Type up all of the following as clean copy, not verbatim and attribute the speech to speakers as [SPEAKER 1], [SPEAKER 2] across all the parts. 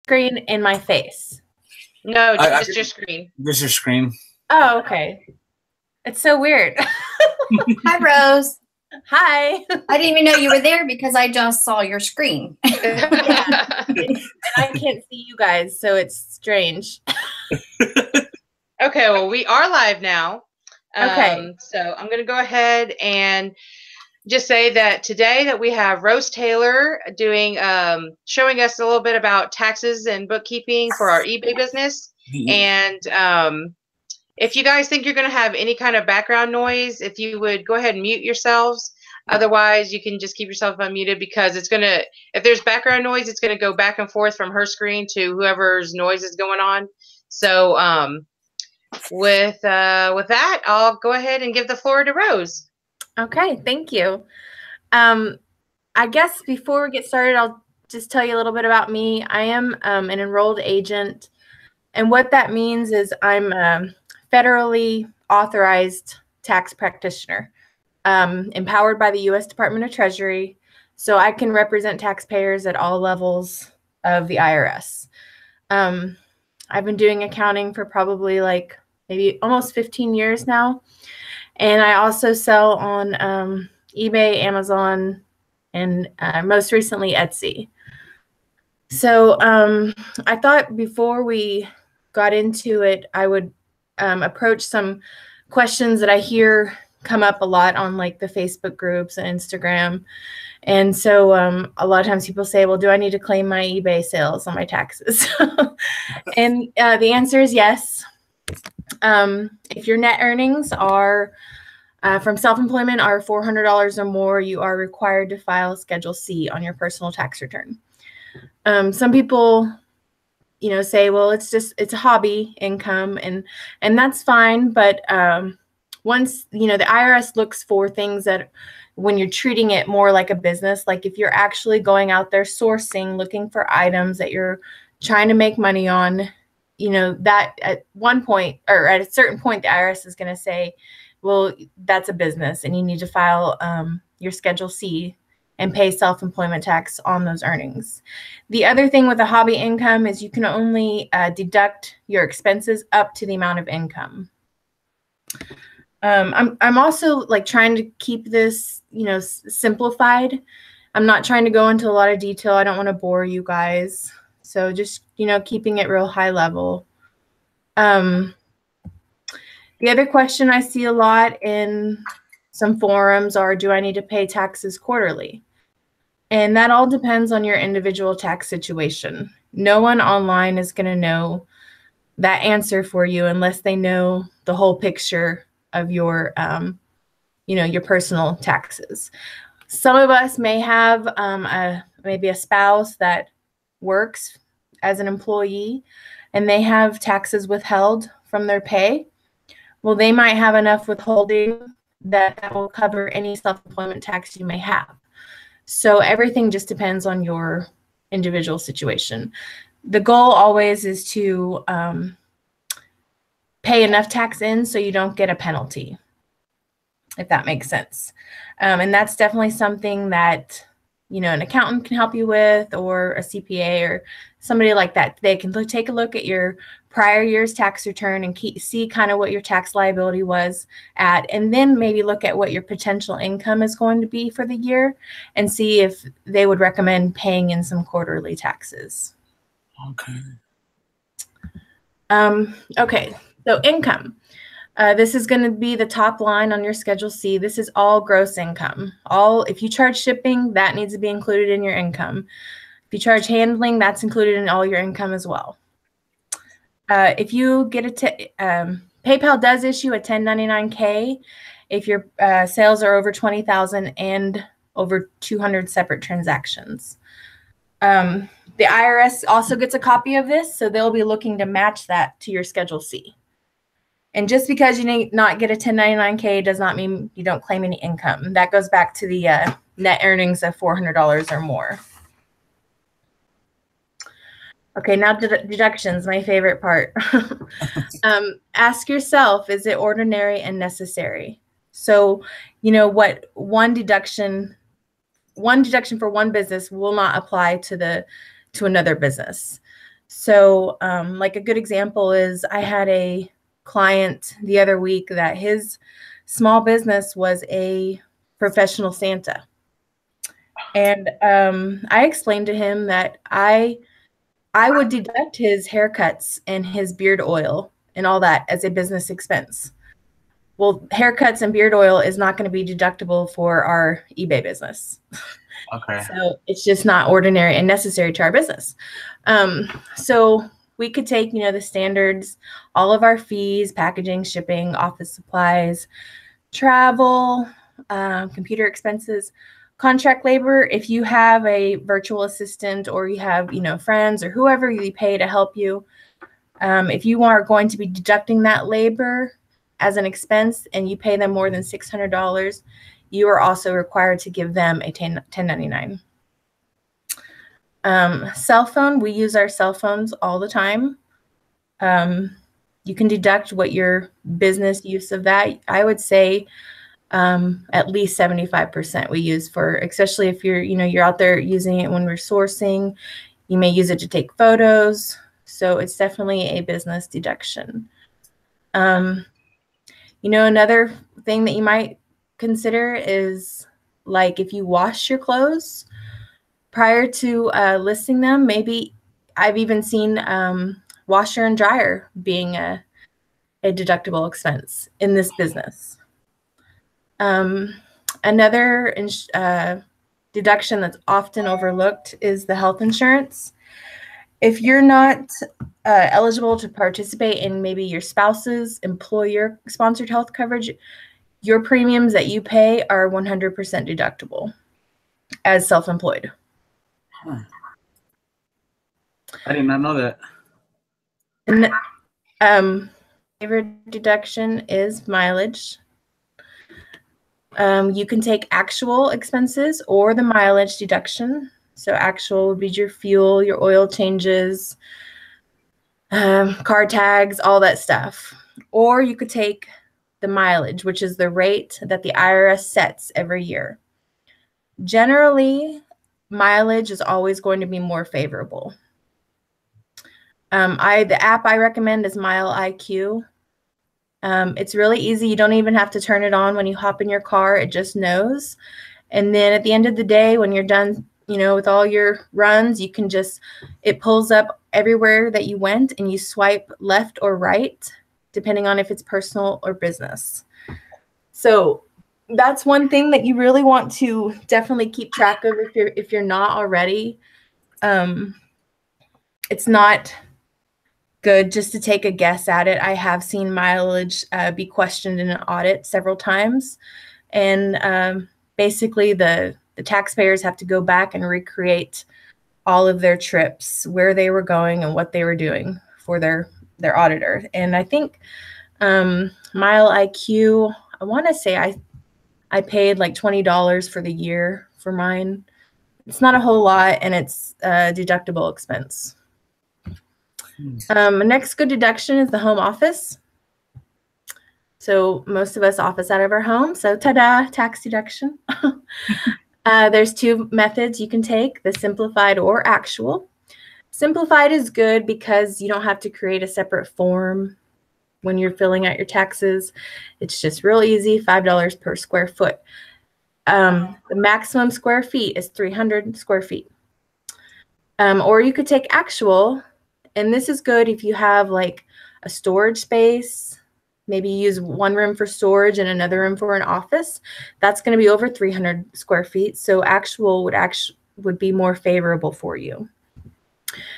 [SPEAKER 1] screen in my face?
[SPEAKER 2] No, just your screen.
[SPEAKER 3] Just your screen.
[SPEAKER 1] Oh, okay. It's so weird.
[SPEAKER 4] Hi, Rose.
[SPEAKER 1] Hi.
[SPEAKER 4] I didn't even know you were there because I just saw your screen.
[SPEAKER 1] Yeah. And I can't see you guys, so it's strange.
[SPEAKER 2] Okay, well, we are live now.
[SPEAKER 1] Okay.
[SPEAKER 2] So I'm going to go ahead and just say that today that we have Rose Taylor doing, showing us a little bit about taxes and bookkeeping for our eBay business. And if you guys think you're going to have any kind of background noise, if you would go ahead and mute yourselves. Otherwise, you can just keep yourself unmuted because it's going to, if there's background noise, it's going to go back and forth from her screen to whoever's noise is going on. So with that, I'll go ahead and give the floor to Rose.
[SPEAKER 1] Okay, thank you. I guess before we get started, I'll just tell you a little bit about me. I am an enrolled agent, and what that means is I'm a federally authorized tax practitioner, empowered by the U.S. Department of Treasury, so I can represent taxpayers at all levels of the IRS. I've been doing accounting for probably like maybe almost 15 years now, and I also sell on eBay, Amazon, and most recently Etsy. So I thought before we got into it, I would approach some questions that I hear come up a lot on like the Facebook groups and Instagram. And so a lot of times people say, well, do I need to claim my eBay sales on my taxes? And the answer is yes. If your net earnings are from self-employment are $400 or more, you are required to file Schedule C on your personal tax return. Some people, say, well, it's a hobby income, and that's fine. But once, the IRS looks for things that when you're treating it more like a business, like if you're actually going out there sourcing, looking for items that you're trying to make money on, that at one point or at a certain point, the IRS is going to say, well, that's a business and you need to file your Schedule C and pay self-employment tax on those earnings. The other thing with a hobby income is you can only deduct your expenses up to the amount of income. I'm also like trying to keep this, simplified. I'm not trying to go into a lot of detail. I don't want to bore you guys. So just, keeping it real high level. The other question I see a lot in some forums are, do I need to pay taxes quarterly? And that all depends on your individual tax situation. No one online is going to know that answer for you unless they know the whole picture of your, your personal taxes. Some of us may have maybe a spouse that works as an employee and they have taxes withheld from their pay. Well, they might have enough withholding that will cover any self-employment tax you may have. So everything just depends on your individual situation. The goal always is to pay enough tax in so you don't get a penalty, if that makes sense. And that's definitely something that, an accountant can help you with, or a CPA or somebody like that. They can take a look at your prior year's tax return and see kind of what your tax liability was at, and then maybe look at what your potential income is going to be for the year and see if they would recommend paying in some quarterly taxes.
[SPEAKER 3] Okay.
[SPEAKER 1] Okay, so income. This is going to be the top line on your Schedule C. This is all gross income. If you charge shipping, that needs to be included in your income. If you charge handling, that's included in all your income as well. If you get PayPal does issue a 1099-K if your sales are over 20,000 and over 200 separate transactions. The IRS also gets a copy of this, so they'll be looking to match that to your Schedule C. And just because you may not get a 1099-K does not mean you don't claim any income. That goes back to the net earnings of $400 or more. Okay, now deductions, my favorite part. Ask yourself, is it ordinary and necessary? So, what one deduction for one business will not apply to another business. So like a good example is I had a client the other week that his small business was a professional Santa. And I explained to him that I would deduct his haircuts and his beard oil and all that as a business expense. Well, haircuts and beard oil is not going to be deductible for our eBay business.
[SPEAKER 3] Okay.
[SPEAKER 1] So it's just not ordinary and necessary to our business. So we could take, the standards, all of our fees, packaging, shipping, office supplies, travel, computer expenses, contract labor. If you have a virtual assistant or you have, friends or whoever you pay to help you, if you are going to be deducting that labor as an expense and you pay them more than $600, you are also required to give them a 1099. Cell phone, we use our cell phones all the time. You can deduct what your business use of that. I would say at least 75% we use for, especially if you're out there using it when we're sourcing. You may use it to take photos. So it's definitely a business deduction. Another thing that you might consider is like if you wash your clothes prior to listing them. Maybe I've even seen washer and dryer being a deductible expense in this business. Another deduction that's often overlooked is the health insurance. If you're not eligible to participate in maybe your spouse's employer-sponsored health coverage, your premiums that you pay are 100% deductible as self-employed.
[SPEAKER 3] I did not know that.
[SPEAKER 1] And favorite deduction is mileage. You can take actual expenses or the mileage deduction. So actual would be your fuel, your oil changes, car tags, all that stuff. Or you could take the mileage, which is the rate that the IRS sets every year. Generally, mileage is always going to be more favorable. The app I recommend is Mile IQ. It's really easy. You don't even have to turn it on when you hop in your car. It just knows. And then at the end of the day, when you're done, with all your runs, it pulls up everywhere that you went and you swipe left or right, depending on if it's personal or business. So that's one thing that you really want to definitely keep track of if you're not already. It's not good just to take a guess at it. I have seen mileage be questioned in an audit several times. And basically the taxpayers have to go back and recreate all of their trips, where they were going and what they were doing for their auditor. And I think Mile IQ, I want to say I paid like $20 for the year for mine. It's not a whole lot, and it's a deductible expense. Next good deduction is the home office. So most of us office out of our home. So ta-da, tax deduction. There's two methods you can take, the simplified or actual. Simplified is good because you don't have to create a separate form when you're filling out your taxes. It's just real easy, $5 per square foot. The maximum square feet is 300 square feet. Or you could take actual, and this is good if you have like a storage space. Maybe you use one room for storage and another room for an office. That's going to be over 300 square feet. So actual would be more favorable for you.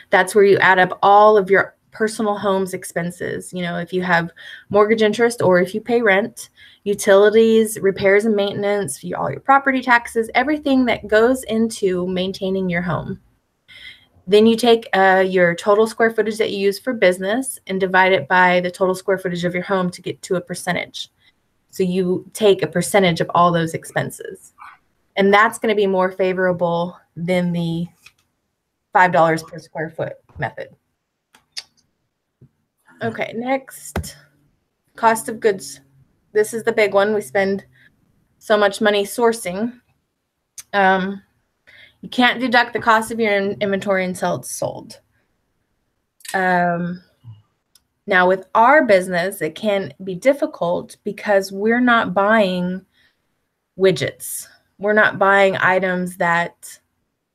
[SPEAKER 1] That's where you add up all of your personal home's expenses. If you have mortgage interest or if you pay rent, utilities, repairs and maintenance, all your property taxes, everything that goes into maintaining your home. Then you take your total square footage that you use for business and divide it by the total square footage of your home to get to a percentage. So you take a percentage of all those expenses. And that's going to be more favorable than the $5 per square foot method. Okay, next, cost of goods. This is the big one. We spend so much money sourcing. You can't deduct the cost of your inventory until it's sold. Now with our business, it can be difficult because we're not buying widgets. We're not buying items that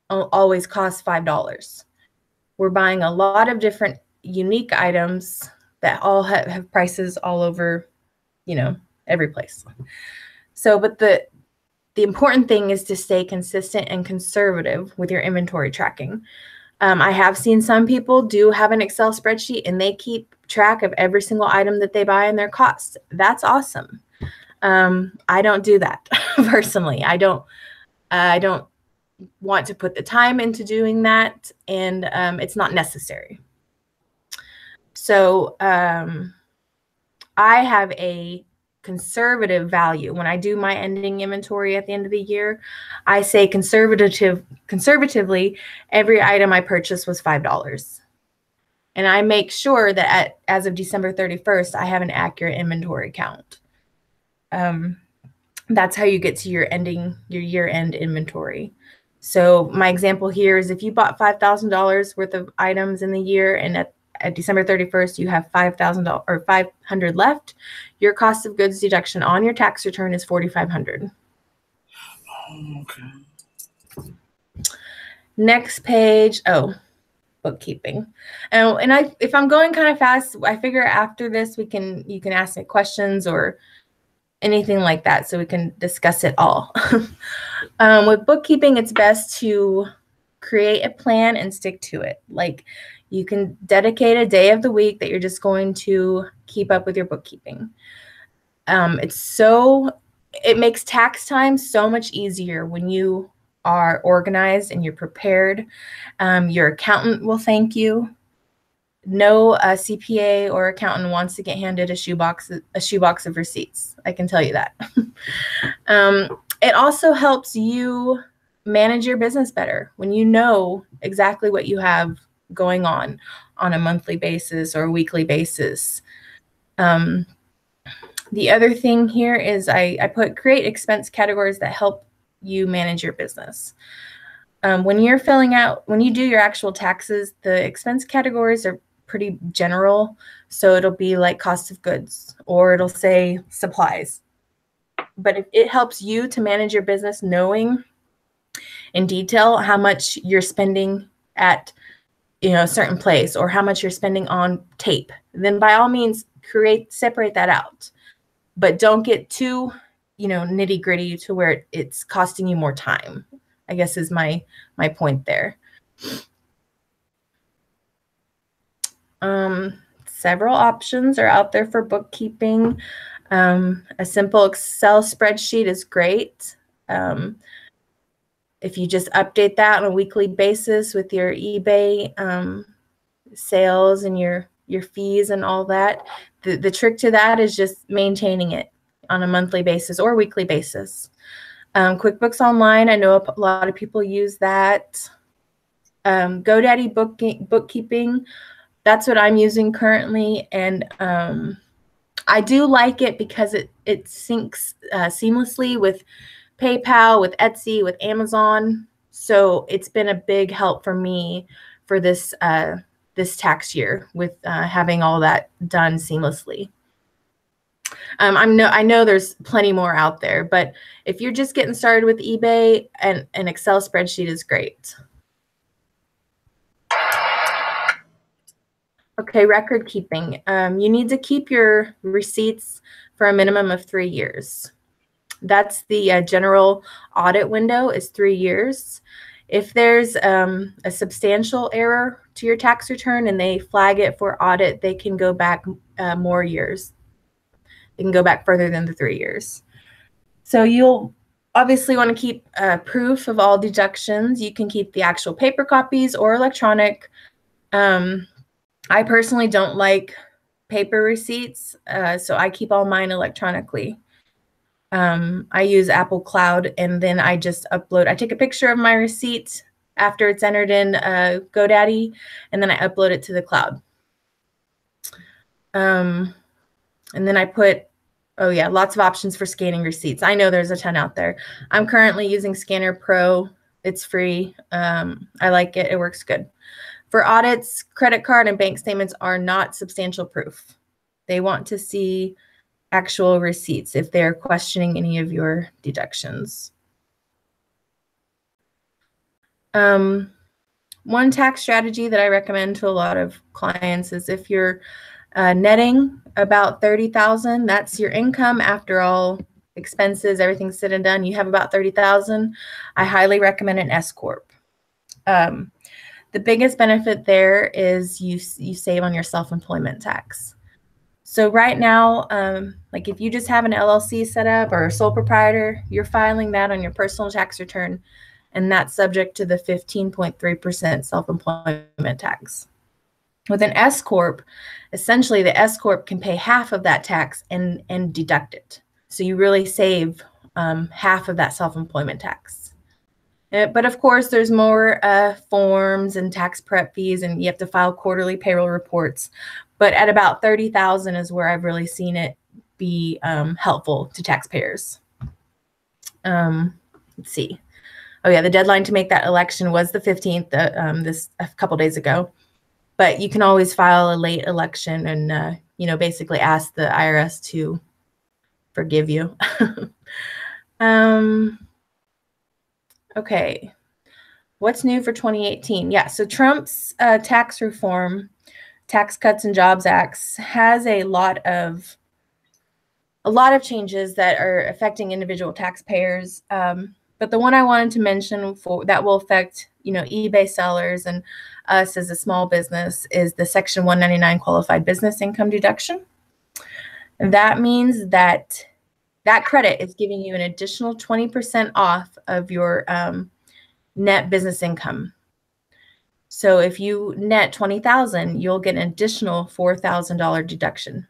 [SPEAKER 1] always cost $5. We're buying a lot of different unique items that all have prices all over, every place. So, but the important thing is to stay consistent and conservative with your inventory tracking. I have seen some people do have an Excel spreadsheet and they keep track of every single item that they buy and their costs. That's awesome. I don't do that personally. I don't want to put the time into doing that, and it's not necessary. So I have a conservative value. When I do my ending inventory at the end of the year, I say conservatively, every item I purchased was $5. And I make sure that as of December 31st, I have an accurate inventory count. That's how you get to your year-end inventory. So my example here is if you bought $5,000 worth of items in the year, and at December 31st, you have $5,000 or $500 left, your cost of goods deduction on your tax return is $4,500.
[SPEAKER 3] Okay.
[SPEAKER 1] Next page. Oh, bookkeeping. And if I'm going kind of fast, I figure after this you can ask me questions or anything like that, so we can discuss it all. With bookkeeping, it's best to create a plan and stick to it. Like, you can dedicate a day of the week that you're just going to keep up with your bookkeeping. It makes tax time so much easier when you are organized and you're prepared. Your accountant will thank you. No CPA or accountant wants to get handed a shoebox of receipts. I can tell you that. It also helps you manage your business better when you know exactly what you have going on a monthly basis or a weekly basis. The other thing here is I create expense categories that help you manage your business. When you do your actual taxes, the expense categories are pretty general. So it'll be like cost of goods, or it'll say supplies. But it helps you to manage your business knowing in detail how much you're spending at a certain place, or how much you're spending on tape. Then by all means, separate that out. But don't get too, nitty gritty to where it's costing you more time, I guess is my point there. Several options are out there for bookkeeping. A simple Excel spreadsheet is great. If you just update that on a weekly basis with your eBay sales and your fees and all that, the trick to that is just maintaining it on a monthly basis or weekly basis. QuickBooks Online, I know a lot of people use that. GoDaddy bookkeeping, that's what I'm using currently, and I do like it because it syncs seamlessly with PayPal, with Etsy, with Amazon. So it's been a big help for me for this tax year with having all that done seamlessly. I know there's plenty more out there, but if you're just getting started with eBay, an Excel spreadsheet is great. Okay, record keeping. You need to keep your receipts for a minimum of 3 years. That's the general audit window is 3 years. If there's a substantial error to your tax return and they flag it for audit, they can go back more years. They can go back further than the 3 years. So you'll obviously want to keep proof of all deductions. You can keep the actual paper copies or electronic. I personally don't like paper receipts, so I keep all mine electronically. I use Apple Cloud, and then I just upload. I take a picture of my receipt after it's entered in GoDaddy, and then I upload it to the cloud. And then I put, lots of options for scanning receipts. I know there's a ton out there. I'm currently using Scanner Pro. It's free. I like it. It works good. For audits, credit card and bank statements are not substantial proof. They want to see actual receipts if they're questioning any of your deductions. One tax strategy that I recommend to a lot of clients is if you're netting about $30,000, that's your income after all expenses, everything's said and done, you have about $30,000. I highly recommend an S Corp. The biggest benefit there is you save on your self-employment tax. So right now, like if you just have an LLC set up or a sole proprietor, you're filing that on your personal tax return, and that's subject to the 15.3% self-employment tax. With an S Corp, essentially the S Corp can pay half of that tax and deduct it. So you really save half of that self-employment tax. But of course, there's more forms and tax prep fees, and you have to file quarterly payroll reports. But at about $30,000 is where I've really seen it be helpful to taxpayers. Let's see. Oh yeah, the deadline to make that election was the 15th, this a couple days ago. But you can always file a late election and basically ask the IRS to forgive you. Okay, what's new for 2018? Yeah, so Trump's tax reform, Tax Cuts and Jobs Acts has a lot of changes that are affecting individual taxpayers. But the one I wanted to mention that will affect, eBay sellers and us as a small business is the Section 199 qualified business income deduction. And that means that credit is giving you an additional 20% off of your net business income. So if you net $20,000, you'll get an additional $4,000 deduction.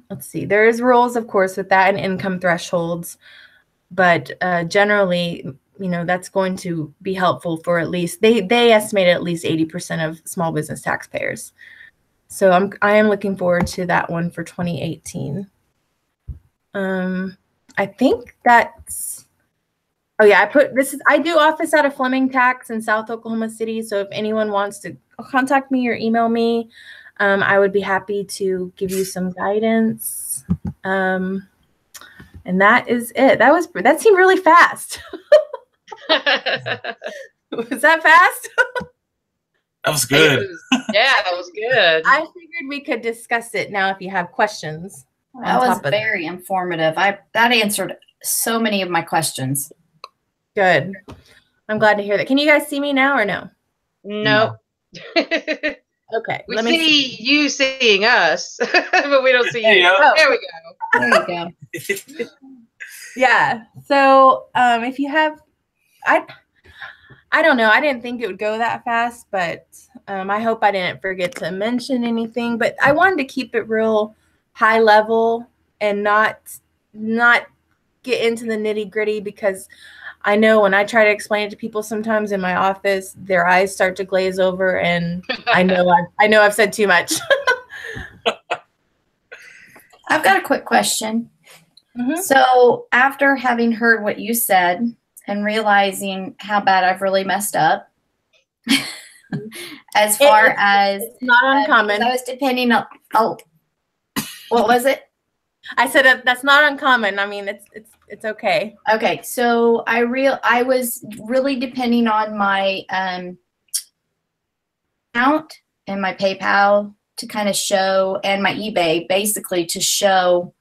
[SPEAKER 1] Let's see, there is rules, of course, with that and income thresholds, but generally, that's going to be helpful for at least, they estimate at least 80% of small business taxpayers. So I am looking forward to that one for 2018. I think that's, oh yeah, I do office out of Fleming Tax in South Oklahoma City. So if anyone wants to contact me or email me, I would be happy to give you some guidance. And that is it. That seemed really fast. Was that fast?
[SPEAKER 3] That was good.
[SPEAKER 2] That was good.
[SPEAKER 1] I figured we could discuss it now if you have questions.
[SPEAKER 4] That was very informative. That answered so many of my questions.
[SPEAKER 1] Good. I'm glad to hear that. Can you guys see me now or no?
[SPEAKER 2] No.
[SPEAKER 1] Okay.
[SPEAKER 2] We see you seeing us, but we don't see you.
[SPEAKER 1] Oh.
[SPEAKER 2] There we go.
[SPEAKER 4] There you go.
[SPEAKER 1] Yeah. So if you have, I don't know. I didn't think it would go that fast, but I hope I didn't forget to mention anything. But I wanted to keep it real high level and not get into the nitty gritty, because I know when I try to explain it to people sometimes in my office, their eyes start to glaze over, and I know I've said too much.
[SPEAKER 4] I've got a quick question.
[SPEAKER 1] Mm-hmm.
[SPEAKER 4] So after having heard what you said and realizing how bad I've really messed up, as far as
[SPEAKER 1] it's not uncommon.
[SPEAKER 4] I was depending on, what was it?
[SPEAKER 1] I said that's not uncommon. I mean, it's okay.
[SPEAKER 4] Okay, so I was really depending on my account and my PayPal to kind of show, and my eBay basically to show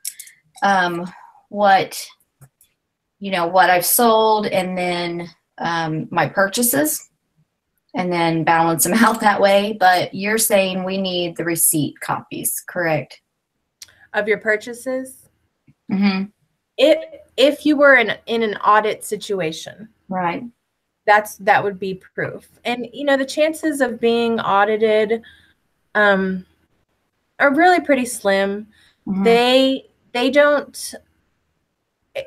[SPEAKER 4] what I've sold, and then my purchases, and then balance them out that way. But you're saying we need the receipt copies, correct?
[SPEAKER 1] Of your purchases?
[SPEAKER 4] Mm-hmm.
[SPEAKER 1] If you were in an audit situation,
[SPEAKER 4] Right.
[SPEAKER 1] that would be proof. And the chances of being audited are really pretty slim.
[SPEAKER 4] Mm-hmm.
[SPEAKER 1] They don't,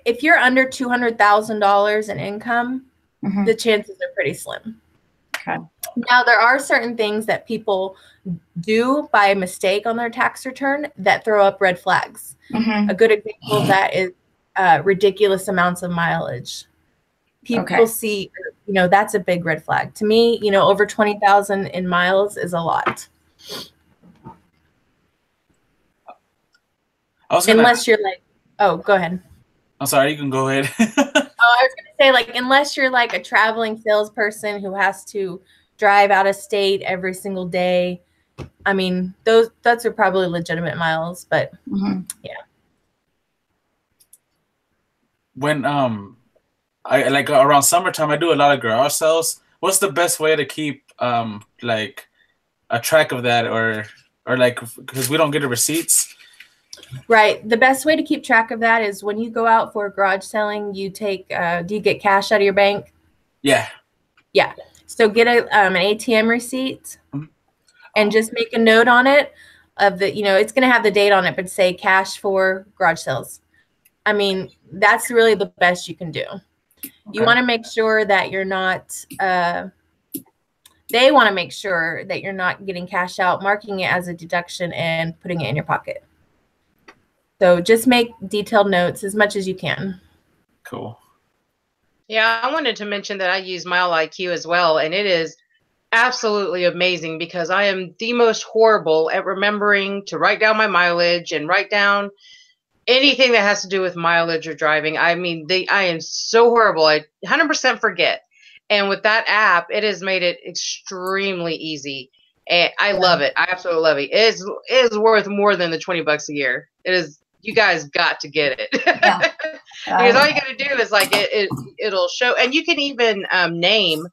[SPEAKER 1] if you're under $200,000 in income,
[SPEAKER 4] Mm-hmm.
[SPEAKER 1] the chances are pretty slim.
[SPEAKER 4] Okay.
[SPEAKER 1] Now, there are certain things that people do by mistake on their tax return that throw up red flags.
[SPEAKER 4] Mm-hmm.
[SPEAKER 1] A good example of that is ridiculous amounts of mileage. people see, you know, that's a big red flag. To me, you know, over 20,000 in miles is a lot. Unless you're like, oh, go ahead.
[SPEAKER 3] I'm sorry, you can go ahead.
[SPEAKER 1] Oh, I was going to say, like, unless you're like a traveling salesperson who has to drive out of state every single day. I mean, those are probably legitimate miles, but yeah.
[SPEAKER 3] When I like around summertime, I do a lot of garage sales. What's the best way to keep like a track of that, or like, because we don't get the receipts?
[SPEAKER 1] Right. The best way to keep track of that is when you go out for garage selling, you take, do you get cash out of your bank?
[SPEAKER 3] Yeah.
[SPEAKER 1] Yeah. So get an ATM receipt and just make a note on it of the, you know, it's going to have the date on it, but say cash for garage sales. I mean, that's really the best you can do. Okay. You want to make sure that you're not, they want to make sure that you're not getting cash out, marking it as a deduction and putting it in your pocket. So just make detailed notes as much as you can.
[SPEAKER 3] Cool.
[SPEAKER 2] Yeah, I wanted to mention that I use Mile IQ as well, and it is absolutely amazing because I am the most horrible at remembering to write down my mileage and write down anything that has to do with mileage or driving. I mean, I am so horrible. I 100% forget. And with that app, it has made it extremely easy. And I love it. I absolutely love it. It is worth more than the $20 a year. It is. You guys got to get it. Yeah. Because all you got to do is like it'll show, and you can even name.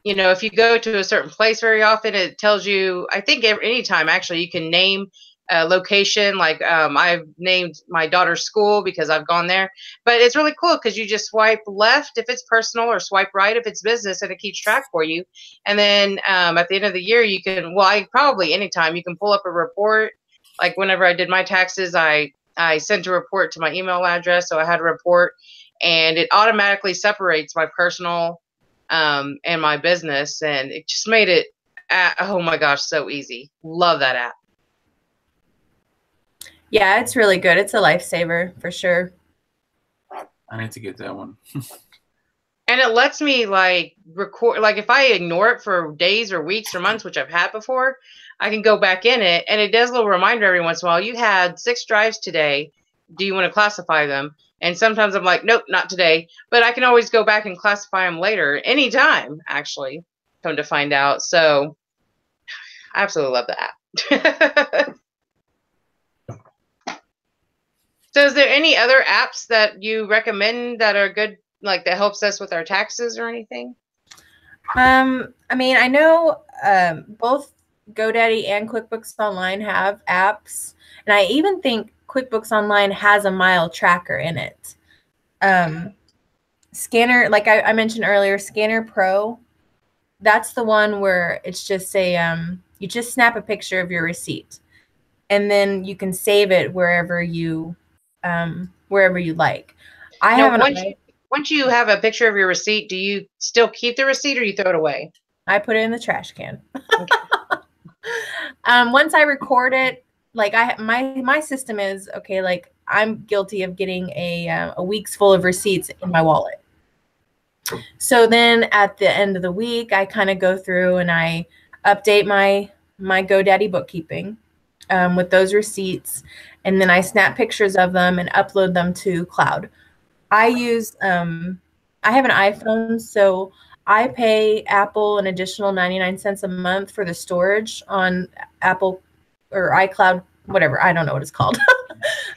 [SPEAKER 2] You know, if you go to a certain place very often, it tells you. I think anytime actually you can name a location. Like I've named my daughter's school because I've gone there. But it's really cool because you just swipe left if it's personal or swipe right if it's business, and it keeps track for you. And then at the end of the year, you can. Well, probably anytime you can pull up a report. Like whenever I did my taxes, I sent a report to my email address, so I had a report, and it automatically separates my personal and my business, and it just made it, oh my gosh, so easy. Love that app.
[SPEAKER 1] Yeah, it's really good. It's a lifesaver for sure.
[SPEAKER 3] I need to get that one.
[SPEAKER 2] And it lets me like record, like if I ignore it for days or weeks or months, which I've had before, I can go back in it, and it does a little reminder every once in a while. You had 6 drives today. Do you want to classify them? And sometimes I'm like, nope, not today. But I can always go back and classify them later, anytime, actually, come to find out. So I absolutely love the app. So is there any other apps that you recommend that are good, like that helps us with our taxes or anything?
[SPEAKER 1] I mean, I know both GoDaddy and QuickBooks Online have apps, and I even think QuickBooks Online has a mile tracker in it. Scanner, like I mentioned earlier, Scanner Pro, that's the one where it's just you just snap a picture of your receipt, and then you can save it wherever you like.
[SPEAKER 2] Once you have a picture of your receipt, do you still keep the receipt or you throw it away?
[SPEAKER 1] I put it in the trash can. Okay. Once I record it, like my system is okay. Like I'm guilty of getting a week's full of receipts in my wallet. So then at the end of the week, I kind of go through and I update my GoDaddy bookkeeping with those receipts, and then I snap pictures of them and upload them to cloud. I use I have an iPhone, so I pay Apple an additional 99 cents a month for the storage on Apple or iCloud, whatever. I don't know what it's called.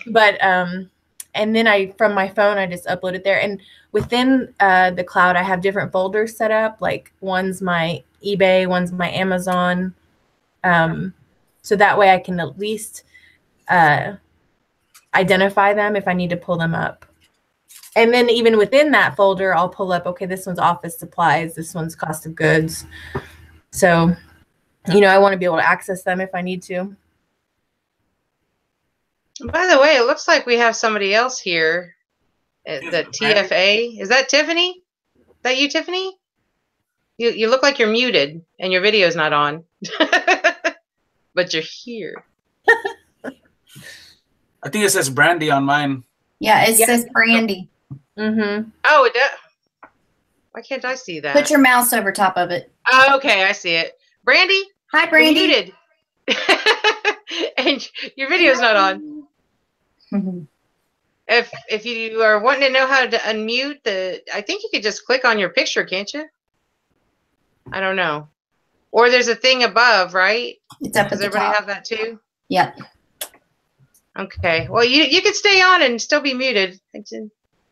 [SPEAKER 1] But and then from my phone, I just upload it there. And within the cloud, I have different folders set up. Like one's my eBay, one's my Amazon. So that way I can at least identify them if I need to pull them up. And then even within that folder, I'll pull up, okay, this one's office supplies, this one's cost of goods. So, you know, I want to be able to access them if I need to.
[SPEAKER 2] By the way, it looks like we have somebody else here at the TFA. Is that Tiffany? Is that you, Tiffany? You look like you're muted and your video's not on. But you're here.
[SPEAKER 3] I think it says Brandy on mine.
[SPEAKER 4] Yeah, it says Brandy.
[SPEAKER 1] Mm-hmm.
[SPEAKER 2] Oh, it does. Why can't I see that?
[SPEAKER 4] Put your mouse over top of it.
[SPEAKER 2] Oh, okay, I see it. Brandy?
[SPEAKER 4] Hi, Brandy.
[SPEAKER 2] You're muted. And your video's not on. If you are wanting to know how to unmute I think you could just click on your picture, can't you? I don't know. Or there's a thing above, right?
[SPEAKER 4] It's up at the
[SPEAKER 2] Does everybody
[SPEAKER 4] top.
[SPEAKER 2] have that too?
[SPEAKER 4] Yep.
[SPEAKER 2] Okay. Well, you can stay on and still be muted.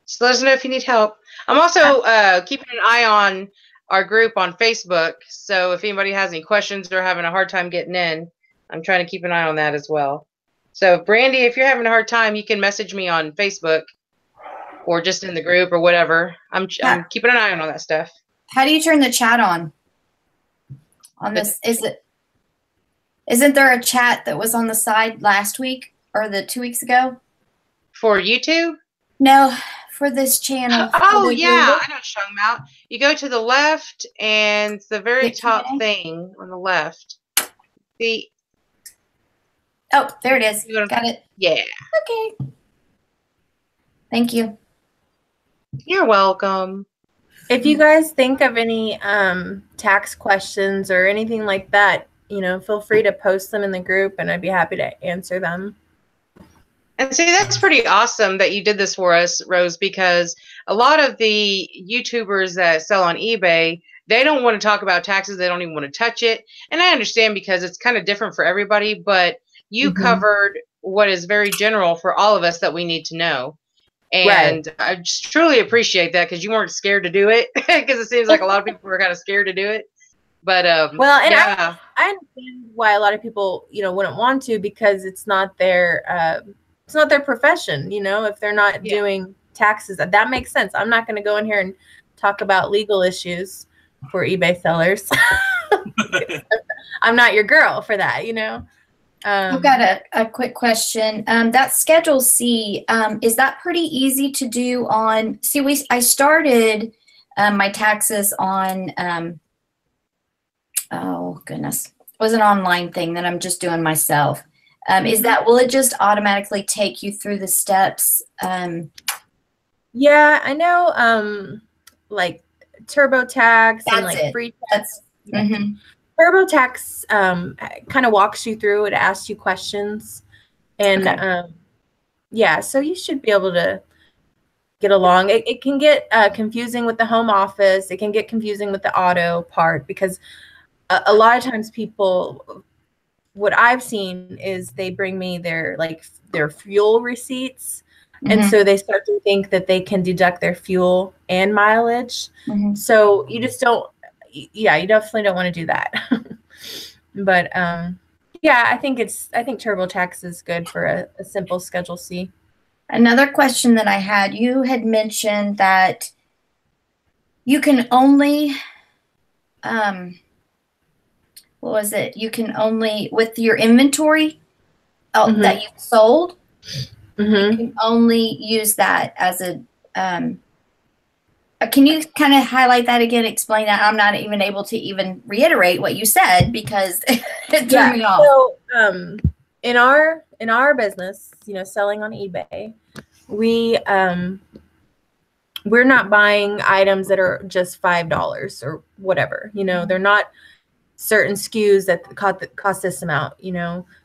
[SPEAKER 2] Just let us know if you need help. I'm also keeping an eye on our group on Facebook. So if anybody has any questions or having a hard time getting in, I'm trying to keep an eye on that as well. So Brandy, if you're having a hard time, you can message me on Facebook or just in the group or whatever. I'm keeping an eye on all that stuff.
[SPEAKER 4] How do you turn the chat on? On this, isn't there a chat that was on the side last week or the 2 weeks ago?
[SPEAKER 2] For YouTube?
[SPEAKER 4] No, for this channel.
[SPEAKER 2] Oh, yeah. I know what you're talking about. You go to the left, and it's the very top thing on the left.
[SPEAKER 4] Oh, there it is. Got it.
[SPEAKER 2] Yeah.
[SPEAKER 4] Okay. Thank you.
[SPEAKER 2] You're welcome.
[SPEAKER 1] If you guys think of any tax questions or anything like that, feel free to post them in the group, and I'd be happy to answer them.
[SPEAKER 2] And see, that's pretty awesome that you did this for us, Rose, because a lot of the YouTubers that sell on eBay, they don't want to talk about taxes. They don't even want to touch it. And I understand because it's kind of different for everybody, but you covered what is very general for all of us that we need to know. And I just truly appreciate that because you weren't scared to do it because it seems like a lot of people were kind of scared to do it. But
[SPEAKER 1] well, and
[SPEAKER 2] yeah.
[SPEAKER 1] I understand why a lot of people, wouldn't want to because it's not their profession, if they're not doing taxes. That makes sense. I'm not going to go in here and talk about legal issues for eBay sellers. I'm not your girl for that,
[SPEAKER 4] I've got a quick question. That Schedule C, is that pretty easy to do on, I started my taxes on, oh goodness, it was an online thing that I'm just doing myself. Will it just automatically take you through the steps?
[SPEAKER 1] Yeah, I know, like TurboTax and like free tax. TurboTax kind of walks you through it, asks you questions, and yeah, so you should be able to get along. It can get confusing with the home office. It can get confusing with the auto part because a lot of times people, what I've seen is they bring me their fuel receipts, and so they start to think that they can deduct their fuel and mileage. So you just don't. Yeah, you definitely don't want to do that. But yeah, I think TurboTax is good for a simple Schedule C.
[SPEAKER 4] Another question that I had, you had mentioned that you can only, what was it? You can only, with your inventory that you've sold, you can only use that as a, can you kind of highlight that again? Explain that. I'm not even able to even reiterate what you said because it threw me off.
[SPEAKER 1] So, in our business, selling on eBay, we're not buying items that are just $5 or whatever. They're not certain SKUs that cost this amount.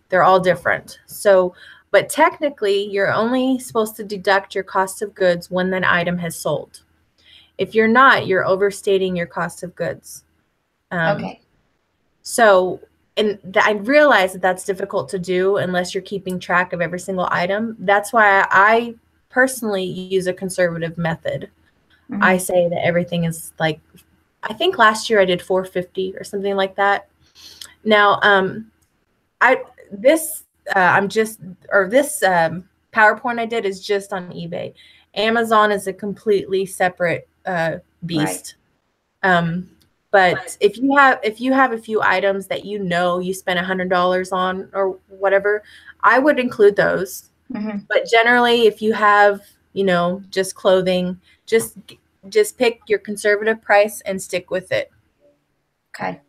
[SPEAKER 1] They're all different. So, but technically, you're only supposed to deduct your cost of goods when that item has sold. If you're not, you're overstating your cost of goods.
[SPEAKER 4] Okay.
[SPEAKER 1] So, and I realize that that's difficult to do unless you're keeping track of every single item. That's why I personally use a conservative method. I say that everything is like, I think last year I did $450 or something like that. Now, this PowerPoint I did is just on eBay. Amazon is a completely separate beast. But if you have a few items that you spent $100 on or whatever, I would include those. But generally, if you have just clothing, just pick your conservative price and stick with it.
[SPEAKER 4] Okay.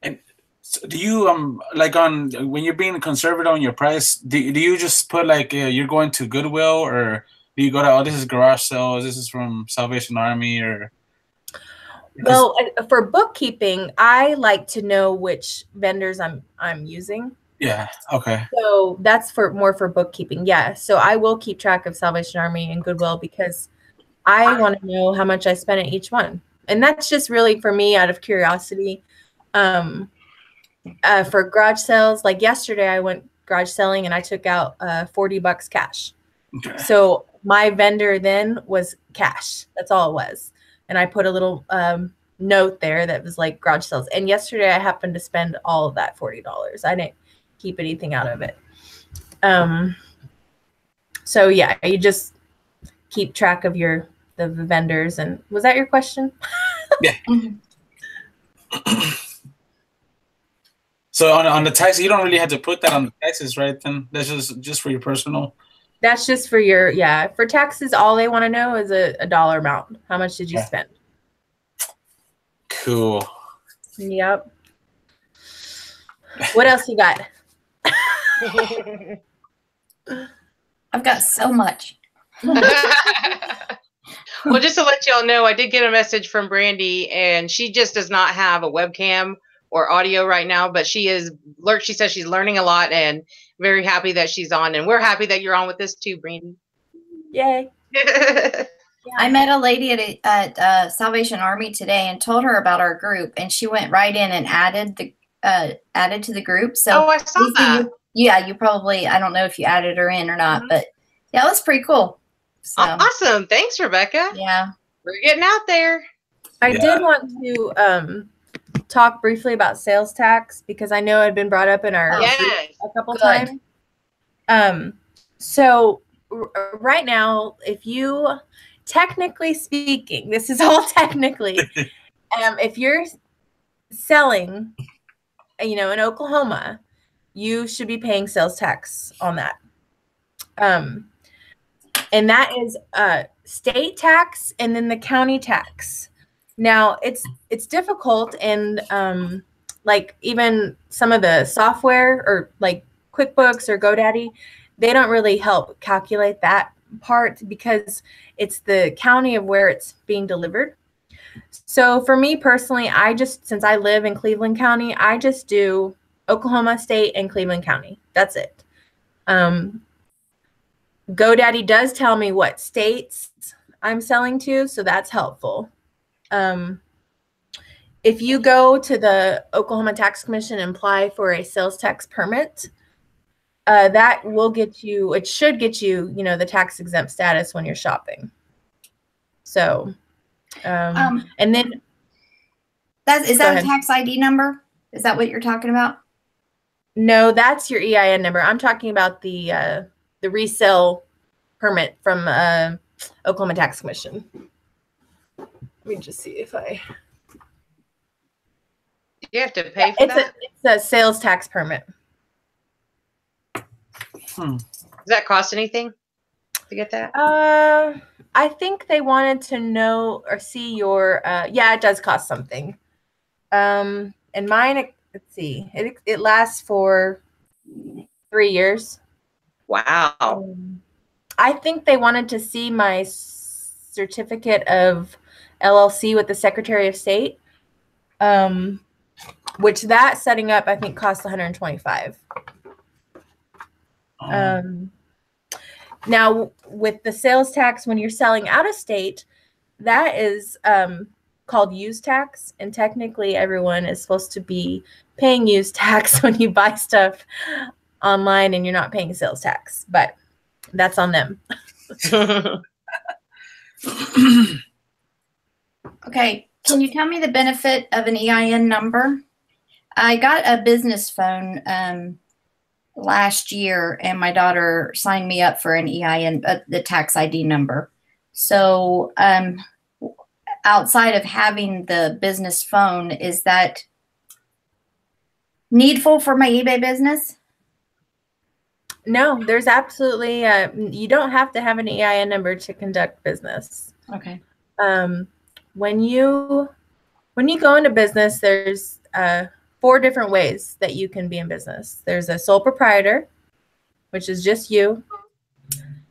[SPEAKER 3] And so do you like on when you're being conservative on your price, do you just put like you're going to Goodwill, or do you go to, oh, this is garage sales, this is from Salvation Army, or
[SPEAKER 1] Well, for bookkeeping, I like to know which vendors I'm using.
[SPEAKER 3] Yeah. Okay.
[SPEAKER 1] So that's more for bookkeeping. Yeah. So I will keep track of Salvation Army and Goodwill because I want to know how much I spent at each one. And that's just really for me out of curiosity. For garage sales, like yesterday I went garage selling and I took out $40 cash.
[SPEAKER 3] Okay.
[SPEAKER 1] So my vendor then was cash. That's all it was. And I put a little note there that was like garage sales. And yesterday I happened to spend all of that $40. I didn't keep anything out of it. So yeah, you just keep track of the vendors. And was that your question?
[SPEAKER 3] Yeah. So on the taxes, you don't really have to put that on the taxes, right? Then that's just for your personal.
[SPEAKER 1] That's just for for taxes. All they want to know is a dollar amount. How much did you spend?
[SPEAKER 3] Cool.
[SPEAKER 1] Yep. What else you got?
[SPEAKER 4] I've got so much.
[SPEAKER 2] Well, just to let y'all know, I did get a message from Brandy, and she just does not have a webcam or audio right now, but she says she's learning a lot and very happy that she's on, and we're happy that you're on with us too, Brandy.
[SPEAKER 1] Yay.
[SPEAKER 4] I met a lady at Salvation Army today and told her about our group, and she went right in and added to the group. So
[SPEAKER 2] I saw that.
[SPEAKER 4] You probably, I don't know if you added her in or not, but yeah, it was pretty cool. So,
[SPEAKER 2] awesome. Thanks, Rebecca.
[SPEAKER 4] Yeah.
[SPEAKER 2] We're getting out there.
[SPEAKER 1] I did want to talk briefly about sales tax because I know it had been brought up in our group a couple times. So right now, if you, technically speaking, this is all technically, if you're selling, in Oklahoma, you should be paying sales tax on that. And that is state tax and then the county tax. Now it's difficult, and like even some of the software or like QuickBooks or GoDaddy, they don't really help calculate that part because it's the county of where it's being delivered. So for me personally, since I live in Cleveland County, I just do Oklahoma State and Cleveland County. That's it. GoDaddy does tell me what states I'm selling to, so that's helpful. If you go to the Oklahoma Tax Commission and apply for a sales tax permit, that will get you, it should get you, the tax exempt status when you're shopping. So, and then
[SPEAKER 4] is that a tax ID number? Is that what you're talking about?
[SPEAKER 1] No, that's your EIN number. I'm talking about the resale permit from Oklahoma Tax Commission. Let me just see if
[SPEAKER 2] you have to pay for that?
[SPEAKER 1] It's a sales tax permit.
[SPEAKER 2] Does that cost anything to get that?
[SPEAKER 1] I think they wanted to know or see your, it does cost something. And mine, let's see, it lasts for 3 years.
[SPEAKER 2] Wow.
[SPEAKER 1] I think they wanted to see my certificate of LLC with the Secretary of State, which that setting up, I think, costs $125. Now, with the sales tax, when you're selling out of state, that is called use tax. And technically, everyone is supposed to be paying use tax when you buy stuff online and you're not paying sales tax. But that's on them.
[SPEAKER 4] Okay. Can you tell me the benefit of an EIN number? I got a business phone last year, and my daughter signed me up for an EIN, the tax ID number. So outside of having the business phone, is that needful for my eBay business?
[SPEAKER 1] No, there's absolutely, you don't have to have an EIN number to conduct business.
[SPEAKER 4] Okay.
[SPEAKER 1] When you go into business, there's 4 different ways that you can be in business. There's a sole proprietor, which is just you.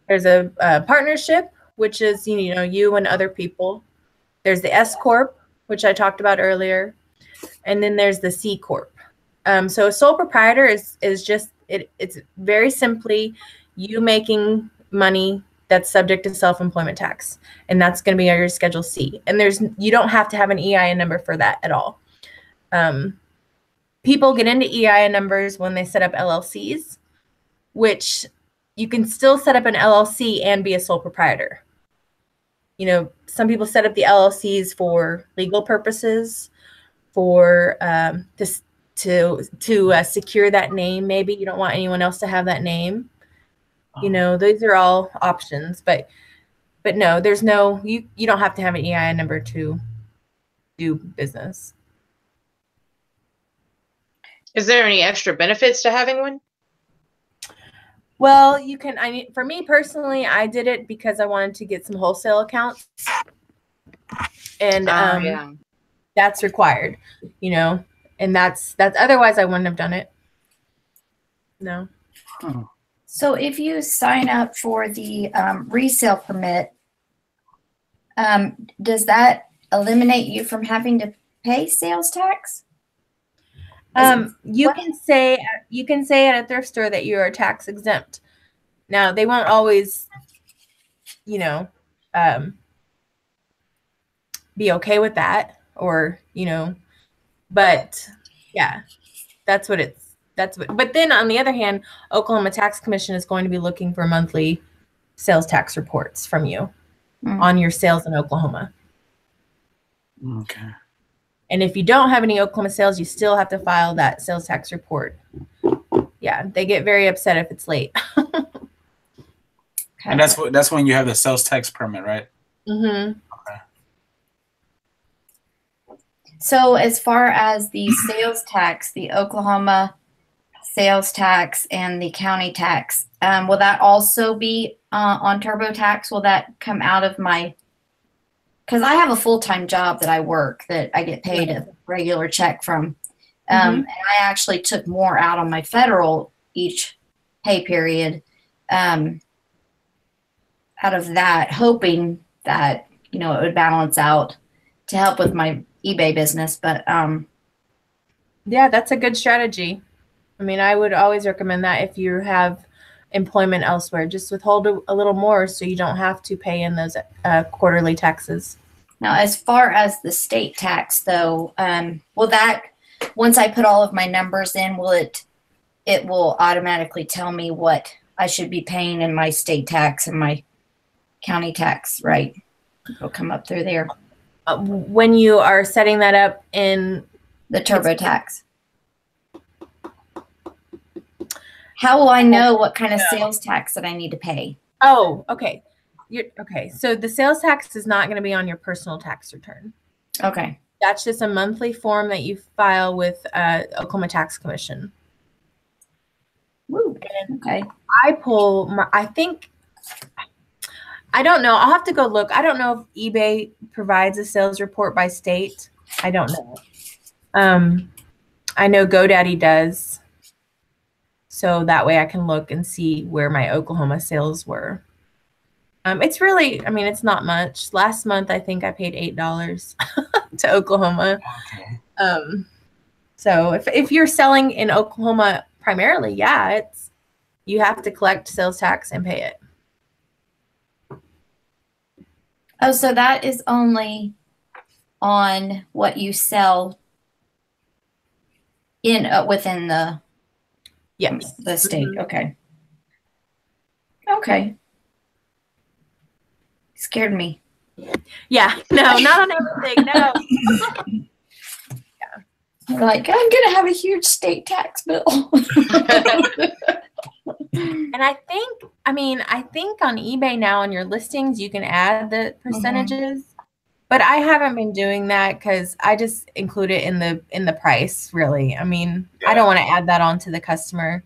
[SPEAKER 1] There's a partnership, which is, you and other people. There's the S Corp, which I talked about earlier. And then there's the C Corp. So a sole proprietor is just, it's very simply you making money that's subject to self-employment tax. And that's going to be your Schedule C. And you don't have to have an EIN number for that at all. People get into EIN numbers when they set up LLCs, which you can still set up an LLC and be a sole proprietor. You know, some people set up the LLCs for legal purposes, for to secure that name. Maybe you don't want anyone else to have that name. You know, those are all options. But no, there's no, you don't have to have an EIN number to do business.
[SPEAKER 2] Is there any extra benefits to having one?
[SPEAKER 1] Well, you can, for me personally, I did it because I wanted to get some wholesale accounts. And
[SPEAKER 2] Yeah.
[SPEAKER 1] that's required, you know, and that's otherwise I wouldn't have done it. No.
[SPEAKER 4] So if you sign up for the resale permit, does that eliminate you from having to pay sales tax?
[SPEAKER 1] You can say at a thrift store that you are tax exempt. Now they won't always, you know, be okay with that, or, you know, but yeah, but then on the other hand, Oklahoma Tax Commission is going to be looking for monthly sales tax reports from you on your sales in Oklahoma.
[SPEAKER 3] Okay.
[SPEAKER 1] And if you don't have any Oklahoma sales, you still have to file that sales tax report. Yeah, they get very upset if it's late.
[SPEAKER 3] And that's when you have the sales tax permit, right?
[SPEAKER 1] Mm-hmm.
[SPEAKER 3] Okay.
[SPEAKER 4] So as far as the sales tax, the Oklahoma sales tax and the county tax, will that also be on TurboTax? Will that come out of my, because I have a full-time job that I work that I get paid a regular check from. And I actually took more out on my federal each pay period out of that, hoping that, you know, it would balance out to help with my eBay business. But
[SPEAKER 1] yeah, that's a good strategy. I mean, I would always recommend that if you have employment elsewhere, just withhold a little more so you don't have to pay in those quarterly taxes.
[SPEAKER 4] Now, as far as the state tax, though, will that, once I put all of my numbers in, it will automatically tell me what I should be paying in my state tax and my county tax, right? It'll come up through there.
[SPEAKER 1] When you are setting that up in
[SPEAKER 4] the TurboTax. How will I know what kind of sales tax that I need to pay?
[SPEAKER 1] Oh, okay. Okay. So the sales tax is not going to be on your personal tax return.
[SPEAKER 4] Okay.
[SPEAKER 1] That's just a monthly form that you file with Oklahoma Tax Commission.
[SPEAKER 4] Woo. Okay.
[SPEAKER 1] I don't know. I'll have to go look. I don't know if eBay provides a sales report by state. I don't know. I know GoDaddy does. So that way I can look and see where my Oklahoma sales were. It's really, I mean, it's not much. Last month, I think I paid $8 to Oklahoma.
[SPEAKER 3] Okay.
[SPEAKER 1] So if you're selling in Oklahoma primarily, yeah, you have to collect sales tax and pay it.
[SPEAKER 4] Oh, so that is only on what you sell in within the state. Okay. Okay. Scared me.
[SPEAKER 1] Yeah. No, not on everything. No.
[SPEAKER 4] Yeah. Like, I'm gonna have a huge state tax bill.
[SPEAKER 1] And I think on eBay now on your listings you can add the percentages, but I haven't been doing that because I just include it in the price. Really, I mean, I don't want to add that on to the customer,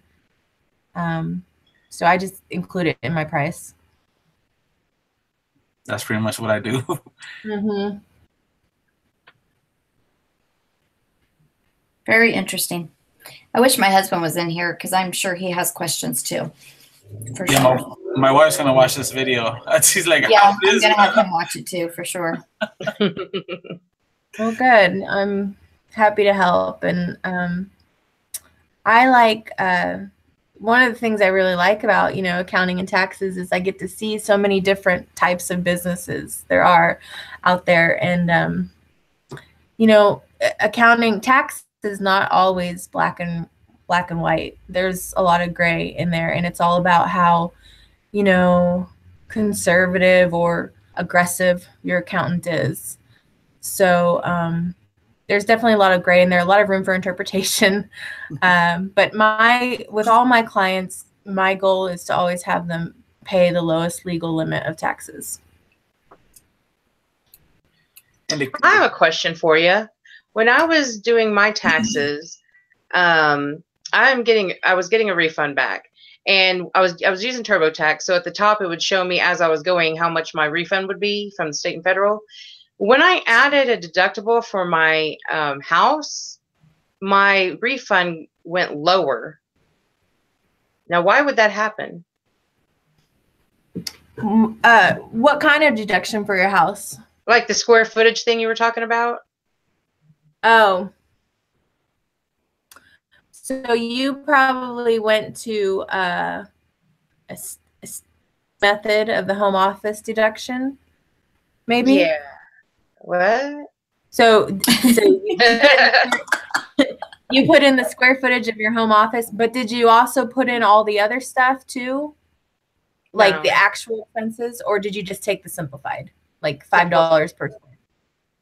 [SPEAKER 1] so I just include it in my price.
[SPEAKER 3] That's pretty much what I do.
[SPEAKER 4] Very interesting. I wish my husband was in here because I'm sure he has questions too. For sure.
[SPEAKER 3] My wife's gonna watch this video. She's like,
[SPEAKER 4] yeah, I'm gonna have him watch it too for sure.
[SPEAKER 1] Well, good. I'm happy to help. And I like one of the things I really like about, accounting and taxes is I get to see so many different types of businesses there are out there. And, accounting tax is not always black and white. There's a lot of gray in there. And it's all about how, conservative or aggressive your accountant is. So there's definitely a lot of gray in there, a lot of room for interpretation. But with all my clients, my goal is to always have them pay the lowest legal limit of taxes.
[SPEAKER 2] I have a question for you. When I was doing my taxes, I was getting a refund back. And I was using TurboTax, so at the top it would show me as I was going how much my refund would be from the state and federal. When I added a deductible for my house, my refund went lower. Now, why would that happen?
[SPEAKER 1] What kind of deduction for your house?
[SPEAKER 2] Like the square footage thing you were talking about?
[SPEAKER 1] Oh. So you probably went to a method of the home office deduction, maybe?
[SPEAKER 2] Yeah. What?
[SPEAKER 1] So you put in the square footage of your home office, but did you also put in all the other stuff too? Like
[SPEAKER 2] No.
[SPEAKER 1] the actual expenses, or did you just take the simplified, like $5 per square?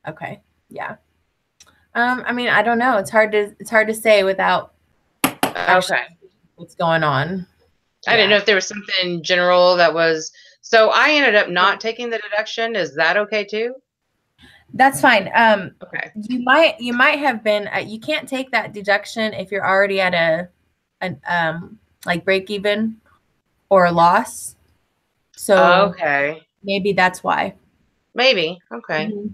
[SPEAKER 1] Okay. Yeah. I mean, I don't know. It's hard to say without
[SPEAKER 2] Okay.
[SPEAKER 1] what's going on.
[SPEAKER 2] I didn't know if there was something general that was. So I ended up not taking the deduction. Is that okay too?
[SPEAKER 1] That's fine.
[SPEAKER 2] Okay.
[SPEAKER 1] You might have been. You can't take that deduction if you're already at a like break even or a loss. So
[SPEAKER 2] okay.
[SPEAKER 1] Maybe that's why.
[SPEAKER 2] Maybe. Okay.
[SPEAKER 1] Mm-hmm.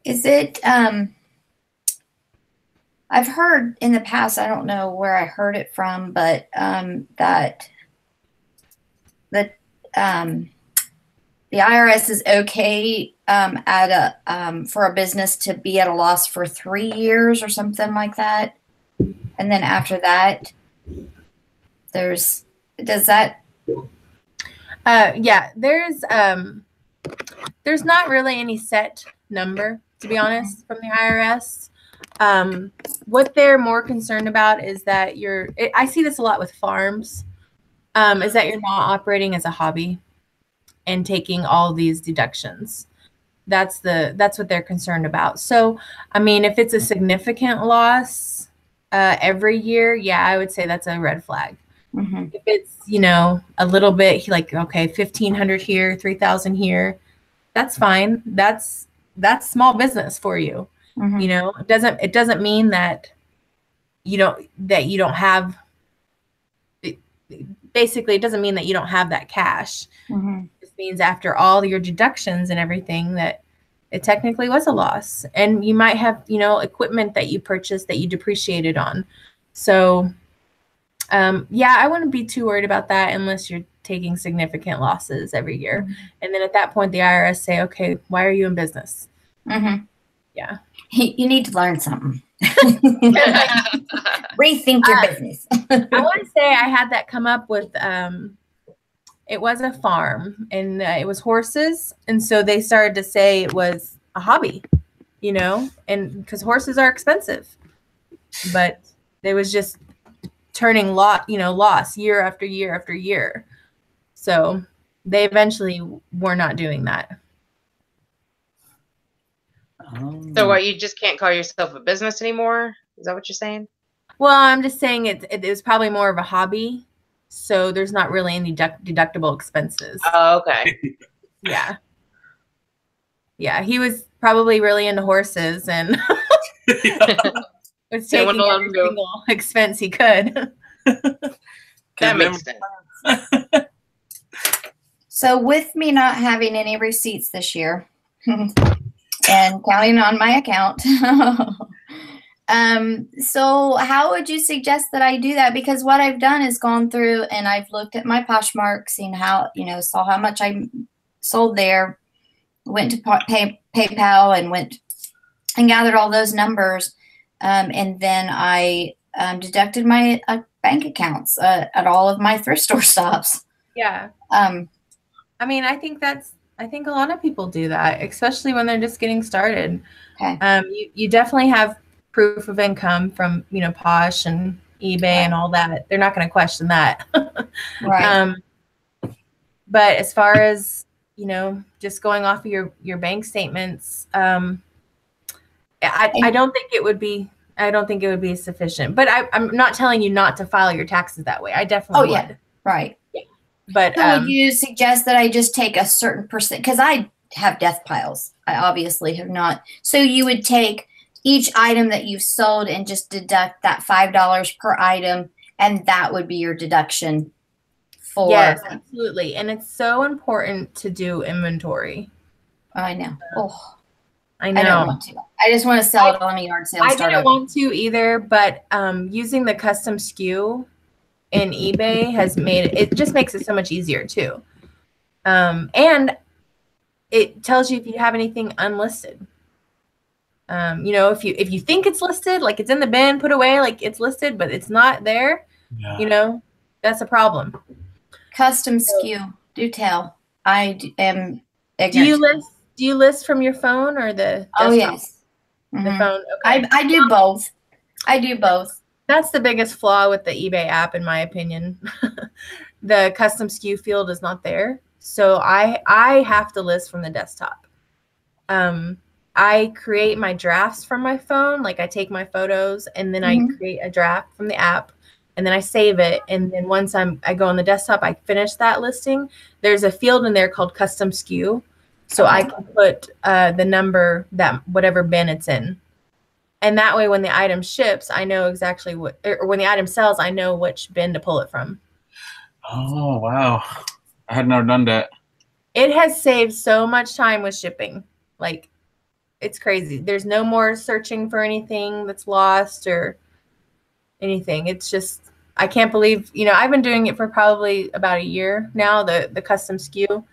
[SPEAKER 4] Is it, I've heard in the past, I don't know where I heard it from, but that the IRS is okay for a business to be at a loss for 3 years or something like that. And then after that, there's
[SPEAKER 1] not really any set number, to be honest, from the IRS. What they're more concerned about is that I see this a lot with farms, is that you're not operating as a hobby and taking all these deductions. That's what they're concerned about. So, I mean, if it's a significant loss every year, yeah, I would say that's a red flag.
[SPEAKER 4] Mm-hmm.
[SPEAKER 1] If it's, a little bit like, okay, 1,500 here, 3,000 here, that's fine. That's small business for you.
[SPEAKER 4] Mm-hmm.
[SPEAKER 1] It doesn't mean that you don't have, basically it doesn't mean that you don't have that cash.
[SPEAKER 4] Mm-hmm.
[SPEAKER 1] It means after all your deductions and everything that it technically was a loss. And you might have, equipment that you purchased that you depreciated on. So yeah, I wouldn't be too worried about that unless you're taking significant losses every year.
[SPEAKER 4] Mm-hmm.
[SPEAKER 1] And then at that point, the IRS say, okay, why are you in business?
[SPEAKER 4] Mm-hmm.
[SPEAKER 1] Yeah.
[SPEAKER 4] You need to learn something. Rethink your business.
[SPEAKER 1] I want to say I had that come up with, it was a farm and it was horses. And so they started to say it was a hobby, and because horses are expensive, but they was just turning loss year after year after year. So they eventually were not doing that.
[SPEAKER 2] So what, you just can't call yourself a business anymore? Is that what you're saying?
[SPEAKER 1] Well, I'm just saying it was probably more of a hobby. So there's not really any deductible expenses.
[SPEAKER 2] Oh, okay.
[SPEAKER 1] Yeah. Yeah. He was probably really into horses and was taking every single expense he could.
[SPEAKER 2] That makes sense.
[SPEAKER 4] So with me not having any receipts this year and counting on my account, so how would you suggest that I do that? Because what I've done is gone through and I've looked at my Poshmark, seen how, saw how much I sold there, went to PayPal and went and gathered all those numbers. And then I deducted my bank accounts at all of my thrift store stops.
[SPEAKER 1] Yeah. I mean, I think a lot of people do that, especially when they're just getting started.
[SPEAKER 4] Okay.
[SPEAKER 1] You definitely have proof of income from, Posh and eBay and all that. They're not going to question that.
[SPEAKER 4] Right.
[SPEAKER 1] But as far as, just going off of your bank statements, I don't think it would be sufficient. But I'm not telling you not to file your taxes that way. I definitely would.
[SPEAKER 4] Yeah. Right.
[SPEAKER 1] Yeah. But
[SPEAKER 4] so would you suggest that I just take a certain percent? Because I have death piles. I obviously have not. So you would take each item that you've sold and just deduct that $5 per item, and that would be your deduction for.
[SPEAKER 1] Yes, absolutely. And it's so important to do inventory.
[SPEAKER 4] I know. Oh,
[SPEAKER 1] I know.
[SPEAKER 4] I don't want to. I just want to sell it on a yard sale.
[SPEAKER 1] I didn't want to either, but using the custom SKU in eBay has it just makes it so much easier too. And it tells you if you have anything unlisted. If you think it's listed, like it's in the bin, put away, like it's listed, but it's not there, that's a problem.
[SPEAKER 4] Custom SKU. Do tell. I am ignorant.
[SPEAKER 1] Do you list from your phone or the desktop?
[SPEAKER 4] Oh, yes.
[SPEAKER 1] The phone. Okay.
[SPEAKER 4] I do both. I do both.
[SPEAKER 1] That's the biggest flaw with the eBay app, in my opinion. The custom SKU field is not there. So I have to list from the desktop. I create my drafts from my phone. Like I take my photos and then I create a draft from the app and then I save it. And then once I go on the desktop, I finish that listing. There's a field in there called custom SKU. So I can put the number that whatever bin it's in. And that way, when the item ships, I know exactly or when the item sells, I know which bin to pull it from.
[SPEAKER 3] Oh, wow. I had never done that.
[SPEAKER 1] It has saved so much time with shipping. Like, it's crazy. There's no more searching for anything that's lost or anything. It's just, I can't believe, I've been doing it for probably about a year now, the custom SKU.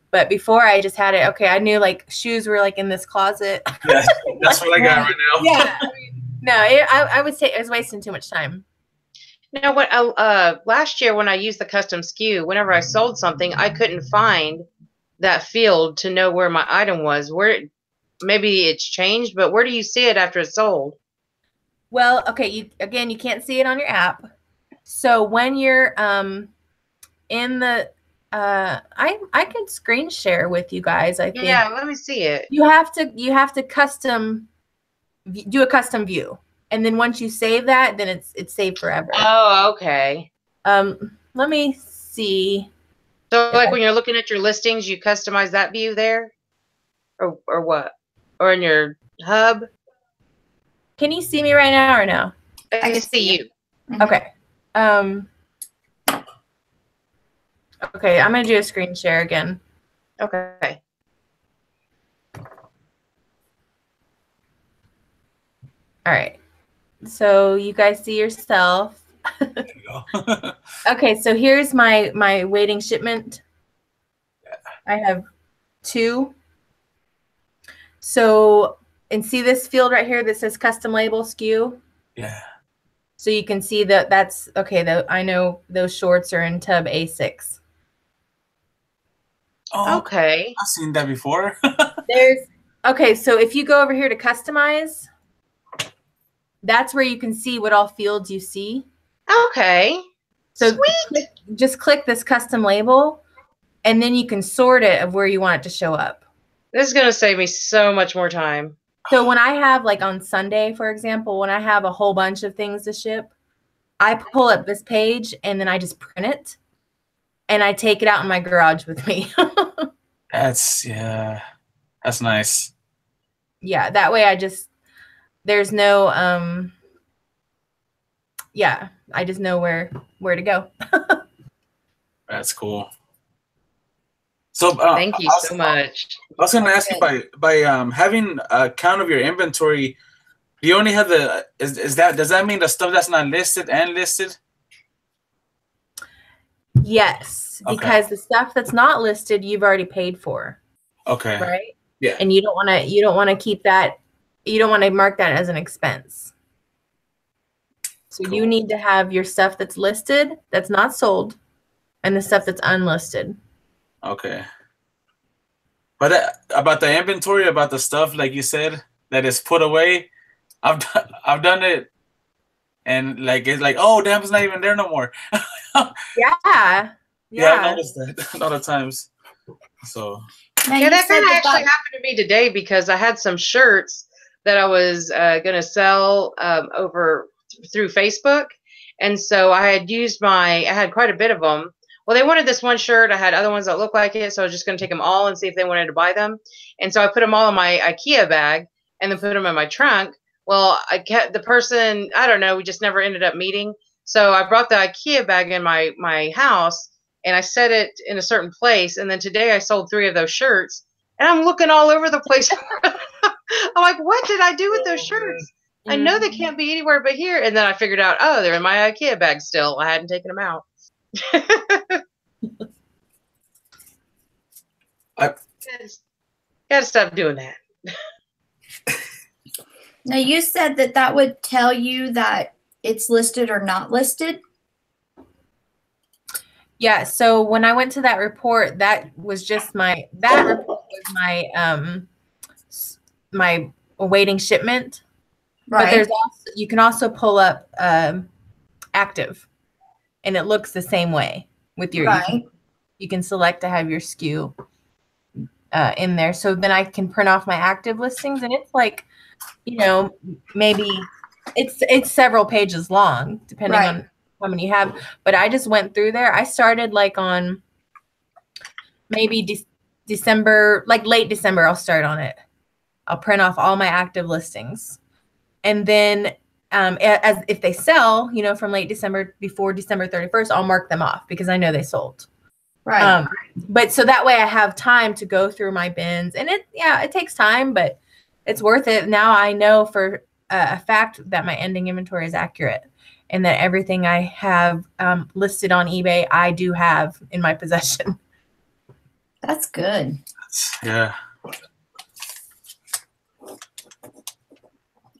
[SPEAKER 1] But before I just had it, okay, I knew like shoes were like in this closet.
[SPEAKER 3] Yeah, that's what I got right now.
[SPEAKER 1] Yeah. I would say it was wasting too much time.
[SPEAKER 2] You know what? Last year when I used the custom SKU, whenever I sold something, I couldn't find that field to know where my item was. Maybe it's changed, but where do you see it after it's sold?
[SPEAKER 1] Well, okay, you can't see it on your app. So when you're in the I could screen share with you guys. I think.
[SPEAKER 2] Yeah, let me see it.
[SPEAKER 1] You have to do a custom view, and then once you save that, then it's saved forever.
[SPEAKER 2] Oh, okay.
[SPEAKER 1] Let me see.
[SPEAKER 2] So, like when you're looking at your listings, you customize that view there, or what? Or in your hub?
[SPEAKER 1] Can you see me right now or no?
[SPEAKER 2] I can see you.
[SPEAKER 1] Okay. Okay, I'm going to do a screen share again.
[SPEAKER 2] Okay.
[SPEAKER 1] All right. So you guys see yourself.
[SPEAKER 3] There you go.
[SPEAKER 1] Okay, so here's my waiting shipment. I have 2. So, and see this field right here that says custom label SKU?
[SPEAKER 3] Yeah.
[SPEAKER 1] So you can see that's, okay, I know those shorts are in tub A6.
[SPEAKER 3] Oh,
[SPEAKER 2] okay.
[SPEAKER 3] I've seen that before.
[SPEAKER 1] Okay, so if you go over here to customize, that's where you can see what all fields you see.
[SPEAKER 2] Okay.
[SPEAKER 1] So
[SPEAKER 2] sweet.
[SPEAKER 1] Just click this custom label, and then you can sort it of where you want it to show up.
[SPEAKER 2] This is going to save me so much more time.
[SPEAKER 1] So when I have, like on Sunday, for example, when I have a whole bunch of things to ship, I pull up this page, and then I just print it. And I take it out in my garage with me.
[SPEAKER 3] That's nice.
[SPEAKER 1] Yeah, that way there's no, I just know where to go.
[SPEAKER 3] That's cool. So
[SPEAKER 2] thank you so much.
[SPEAKER 3] I was going to ask you by having a count of your inventory, do you only have does that mean the stuff that's not listed and listed?
[SPEAKER 1] Yes, because the stuff that's not listed, you've already paid for.
[SPEAKER 3] Okay.
[SPEAKER 1] Right?
[SPEAKER 3] Yeah.
[SPEAKER 1] And you don't want to keep that, you don't want to mark that as an expense. So
[SPEAKER 3] Cool.
[SPEAKER 1] you need to have your stuff that's listed, that's not sold, and the stuff that's unlisted.
[SPEAKER 3] Okay. But about the inventory, about the stuff like you said that is put away, I've done it, and like it's like, oh damn, it's not even there no more.
[SPEAKER 1] Yeah.
[SPEAKER 3] Yeah, I've noticed that a lot of times. So
[SPEAKER 4] Now,
[SPEAKER 2] Yeah,
[SPEAKER 4] you
[SPEAKER 2] that
[SPEAKER 4] said
[SPEAKER 2] kind of
[SPEAKER 4] that
[SPEAKER 2] actually happened to me today because I had some shirts that I was going to sell over through Facebook. And so I had quite a bit of them. Well, they wanted this one shirt. I had other ones that looked like it. So I was just going to take them all and see if they wanted to buy them. And so I put them all in my IKEA bag and then put them in my trunk. Well, I kept the person, I don't know, we just never ended up meeting. So I brought the IKEA bag in my house and I set it in a certain place. And then today I sold 3 of those shirts and I'm looking all over the place. I'm like, what did I do with those shirts? I know they can't be anywhere but here. And then I figured out, oh, they're in my IKEA bag still. I hadn't taken them out. Gotta stop doing that.
[SPEAKER 4] Now, you said that would tell you that it's listed or not listed.
[SPEAKER 1] Yeah. So when I went to that report, that was just my my awaiting shipment.
[SPEAKER 4] Right.
[SPEAKER 1] But there's also, you can also pull up active, and it looks the same way with your.
[SPEAKER 4] Right.
[SPEAKER 1] You can select to have your SKU in there. So then I can print off my active listings, and it's like, maybe it's several pages long, depending on how many you have. But I just went through there. I started like on maybe December, like late December. I'll start on it. I'll print off all my active listings, and then as if they sell, from late December before December 31st, I'll mark them off because I know they sold.
[SPEAKER 4] Right.
[SPEAKER 1] But so that way I have time to go through my bins, and it takes time, but it's worth it. Now I know for a fact that my ending inventory is accurate and that everything I have listed on eBay, I do have in my possession.
[SPEAKER 4] That's good.
[SPEAKER 3] yeah.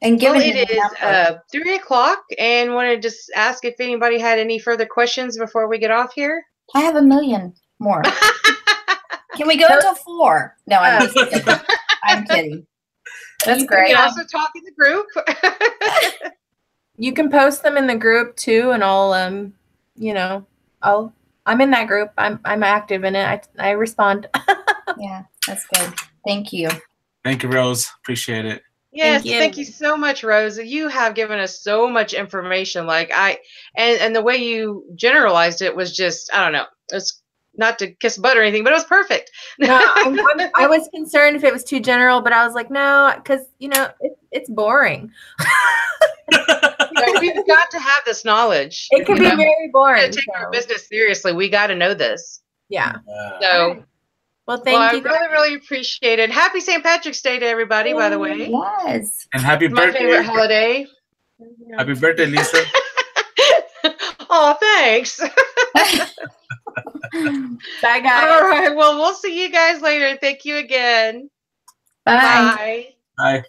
[SPEAKER 4] And given
[SPEAKER 2] Well, it is 3 o'clock, and wanted to just ask if anybody had any further questions before we get off here.
[SPEAKER 4] I have a million more. Can we go until 4? No, I'm just kidding. I'm kidding. That's great.
[SPEAKER 2] You can also talk in the group.
[SPEAKER 1] You can post them in the group too, and I'll I'm in that group. I'm active in it. I respond.
[SPEAKER 4] Yeah, that's good. Thank you.
[SPEAKER 3] Thank you, Rose. Appreciate it.
[SPEAKER 2] Yes, thank you so much, Rose. You have given us so much information. And the way you generalized it was just, I don't know. It's not to kiss butt or anything, but it was perfect.
[SPEAKER 1] No, I was concerned if it was too general, but I was like, no, because it's boring.
[SPEAKER 2] We've got to have this knowledge.
[SPEAKER 1] It can be very boring.
[SPEAKER 2] To take our business seriously, we got to know this.
[SPEAKER 1] Yeah.
[SPEAKER 2] So.
[SPEAKER 1] Well, thank you.
[SPEAKER 2] I really, really appreciate it. Happy St. Patrick's Day to everybody, by the way.
[SPEAKER 4] Yes.
[SPEAKER 3] And happy birthday.
[SPEAKER 2] My favorite holiday.
[SPEAKER 3] Happy birthday, Lisa.
[SPEAKER 2] Oh, thanks.
[SPEAKER 1] Bye, guys.
[SPEAKER 2] All right. Well, we'll see you guys later. Thank you again.
[SPEAKER 4] Bye.
[SPEAKER 2] Bye.
[SPEAKER 3] Bye.